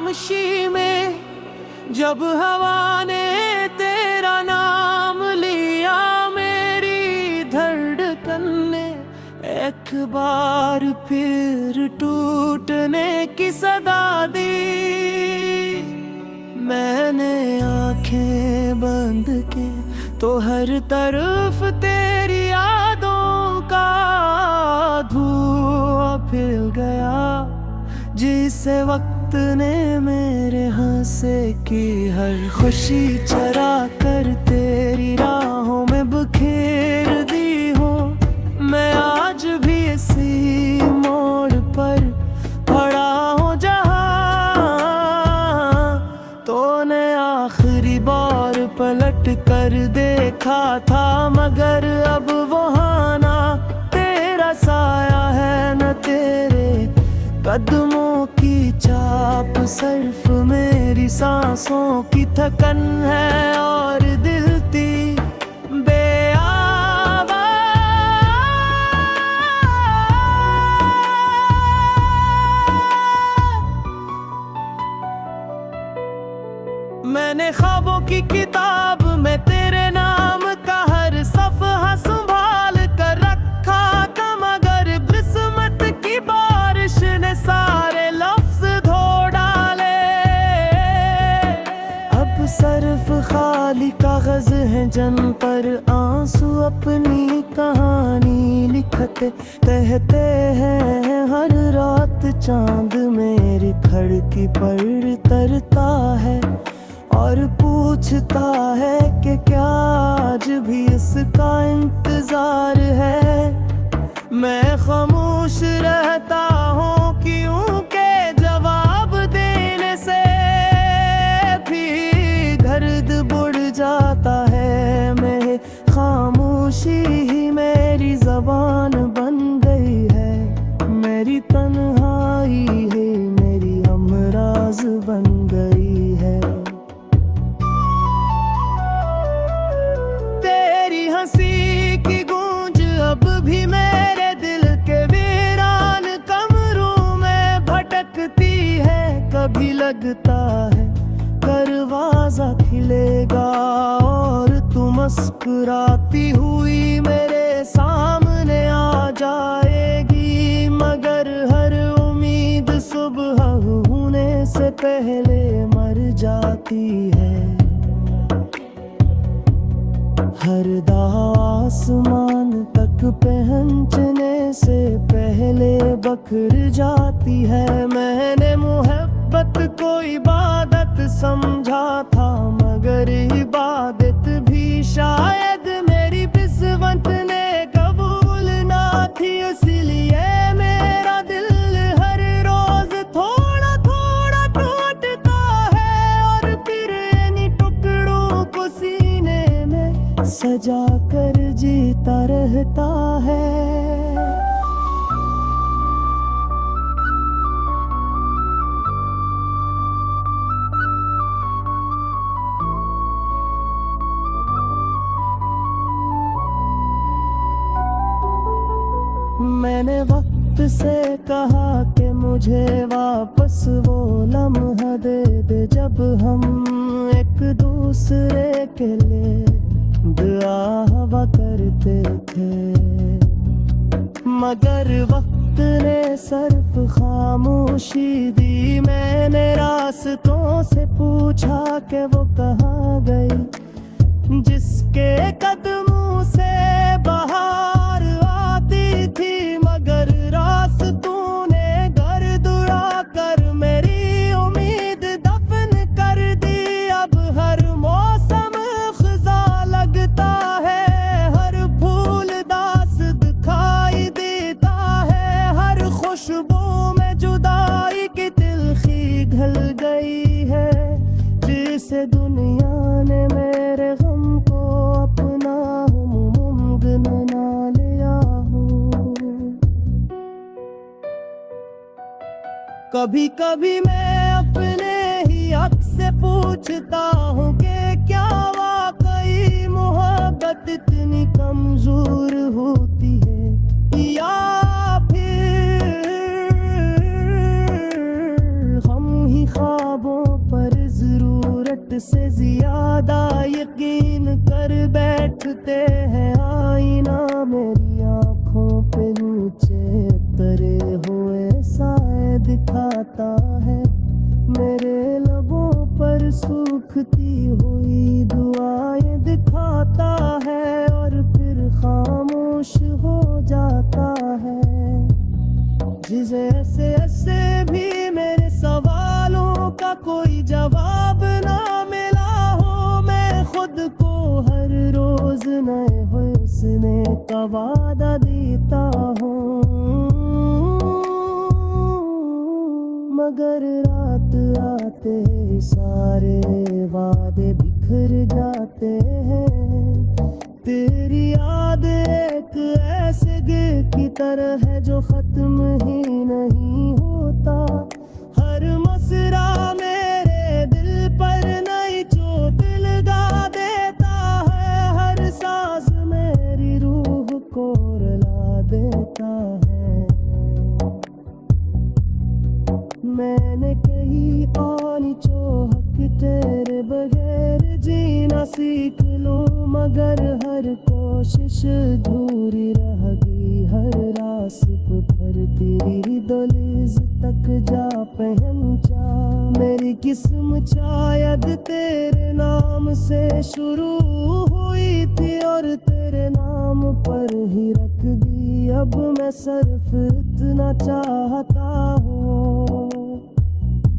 खामोशी में जब हवा ने तेरा नाम लिया, मेरी धड़कन ने एक बार फिर टूटने की सदा दी। मैंने आंखें बंद की तो हर तरफ तेरी यादों का धुआं फैल गया, जिसे वक्त ने मेरे हांसे की हर खुशी चरा कर तेरी राहों में बखेर दी हो। मैं आज भी इसी मोड़ पर खड़ा हूँ जहाँ तूने आखिरी बार पलट कर देखा था, मगर अब वहाँ ना तेरा साया है न तेरे कदमों की चाप, सिर्फ मेरी सांसों की थकन है और दिल की बेआवाज़। मैंने ख्वाबों की किताब में तेरे नाम का हर सफ़हा संभाल कर रखा था, मगर किस्मत की बारिश ने सारे लफ्ज धो डाले। अब सिर्फ खाली कागज हैं जन पर आंसू अपनी कहानी लिखते कहते हैं। हर रात चांद मेरी खिड़की पर तरता है और पूछता है कि क्या आज भी इसका इंतजार है। मैं खामोश रहता हूँ क्योंकि जवाब देने से भी गर्द बुढ़ जाता है। मैं खामोशी ही मेरी ज़बान बन गई है, मेरी तन्हाई है मेरी हमराज बन गई है। हंसी की गूंज अब भी मेरे दिल के वीरान कमरों में भटकती है। कभी लगता है दरवाजा खिलेगा और तू मुस्कुराती हुई मेरे सामने आ जाएगी, मगर हर उम्मीद सुबह होने से पहले मर जाती है। हर दावा आसमान तक पहुंचने से पहले बखर जाती है। मैंने मोहब्बत को इबादत समझा था, मगर इबादत भी शायद मेरी किस्मत ने कबूल ना थी। इसलिए मेरा दिल हर रोज थोड़ा थोड़ा टूटता है और फिर इन टुकड़ों को सीने में सजा कर जीता रहता है। मैंने वक्त से कहा कि मुझे वापस वो लम्हा दे दे जब हम एक दूसरे के लिए दुआ हवा करते थे, मगर वक्त ने सिर्फ खामोशी दी। मैंने रास्तों से पूछा कि वो कहाँ गई, जिसके कदमों से बहार आती थी, मगर रास्तों ने गर्द उड़ा कर मेरी उम्मीद दफन कर दी। अब हर मौसम खज़ा लगता है, हर फूल दास दिखाई देता है, हर खुशबू में जुदाई की तिल्खी ढल गई है, जिसे दुनिया ने मेरे गम को अपना मुमकिन बना लिया हो। कभी कभी मैं अपने ही हक से पूछता हूँ कि क्या वाकई मोहब्बत इतनी कमजोर होती है, या फिर हम ही ख्वाब यकीन कर बैठते हैं आईना मेरी आंखों पे नीचे तरे हुए साए दिखाता है, मेरे लबों पर सूखती हुई दुआएं दिखाता है और फिर खामोश हो जाता है। जिसे ऐसे ऐसे भी मेरे सवालों का कोई जवाब ना मिला हो, मैं खुद को हर रोज नए हुस्न का वादा देता हूँ, मगर रात आते सारे वादे बिखर जाते हैं। तेरी याद एक ऐसे गिर की तरह है जो खत्म ही नहीं होता, हर मसरा मेरे दिल पर नई चोट लगा देता है, हर सांस मेरी रूह को रुला देता है। मैंने कही पानी चोहक तेरे बगैर जीना सीख लूं, मगर हर कोशिश अधूरी रह गई, हर रास पर तेरी दहलीज तक जा पहुंचा। मेरी किस्मत शायद तेरे नाम से शुरू हुई थी और तेरे नाम पर ही रख दी, अब मैं सिर्फ इतना चाहता हूँ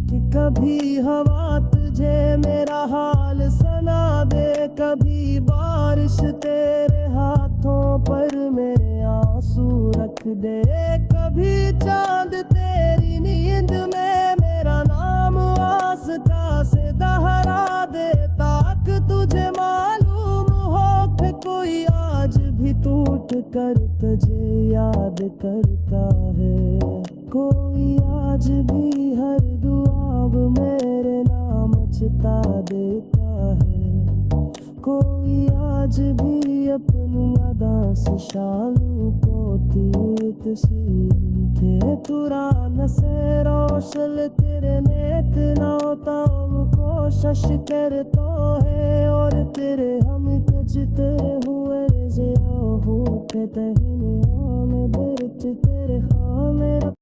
कि कभी हवा तुझे मेरा हाल सुना दे, कभी बारिश तेरे हाथों पर मेरे आंसू रख दे, कभी चांद तेरी नींद में मेरा नाम आस्था से दोहरा दे, ताकि तुझे मालूम हो कि कोई आज भी टूट कर तुझे याद करता है, कोई आज भी हर दुआब मेरे नाम चिता देता है, कोई आज भी अपनी अदा से शालू को तीर्थ सीखे, पुरान से रोशल तेरे नेत नौताम कोशिश करता है, और तेरे हम कजते हुए जे हो के तहीने आम बिच तेरे हाँ मेरा